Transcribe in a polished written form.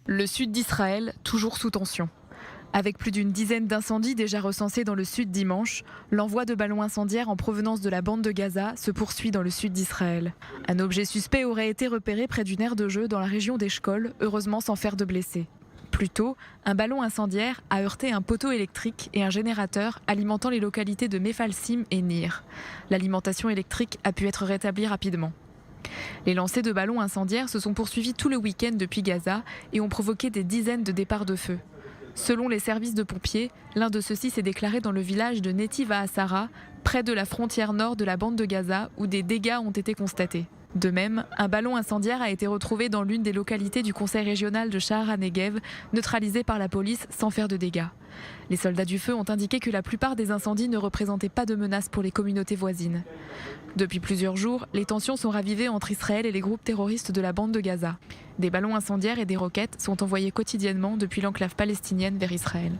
Le sud d'Israël, toujours sous tension. Avec plus d'une dizaine d'incendies déjà recensés dans le sud dimanche, l'envoi de ballons incendiaires en provenance de la bande de Gaza se poursuit dans le sud d'Israël. Un objet suspect aurait été repéré près d'une aire de jeu dans la région d'Eshkol, heureusement sans faire de blessés. Plus tôt, un ballon incendiaire a heurté un poteau électrique et un générateur alimentant les localités de Mefalsim et Nir. L'alimentation électrique a pu être rétablie rapidement. Les lancers de ballons incendiaires se sont poursuivis tout le week-end depuis Gaza et ont provoqué des dizaines de départs de feu. Selon les services de pompiers, l'un de ceux-ci s'est déclaré dans le village de Netiv HaAsara, près de la frontière nord de la bande de Gaza, où des dégâts ont été constatés. De même, un ballon incendiaire a été retrouvé dans l'une des localités du conseil régional de Sha'ar HaNegev, neutralisé par la police sans faire de dégâts. Les soldats du feu ont indiqué que la plupart des incendies ne représentaient pas de menace pour les communautés voisines. Depuis plusieurs jours, les tensions sont ravivées entre Israël et les groupes terroristes de la bande de Gaza. Des ballons incendiaires et des roquettes sont envoyés quotidiennement depuis l'enclave palestinienne vers Israël.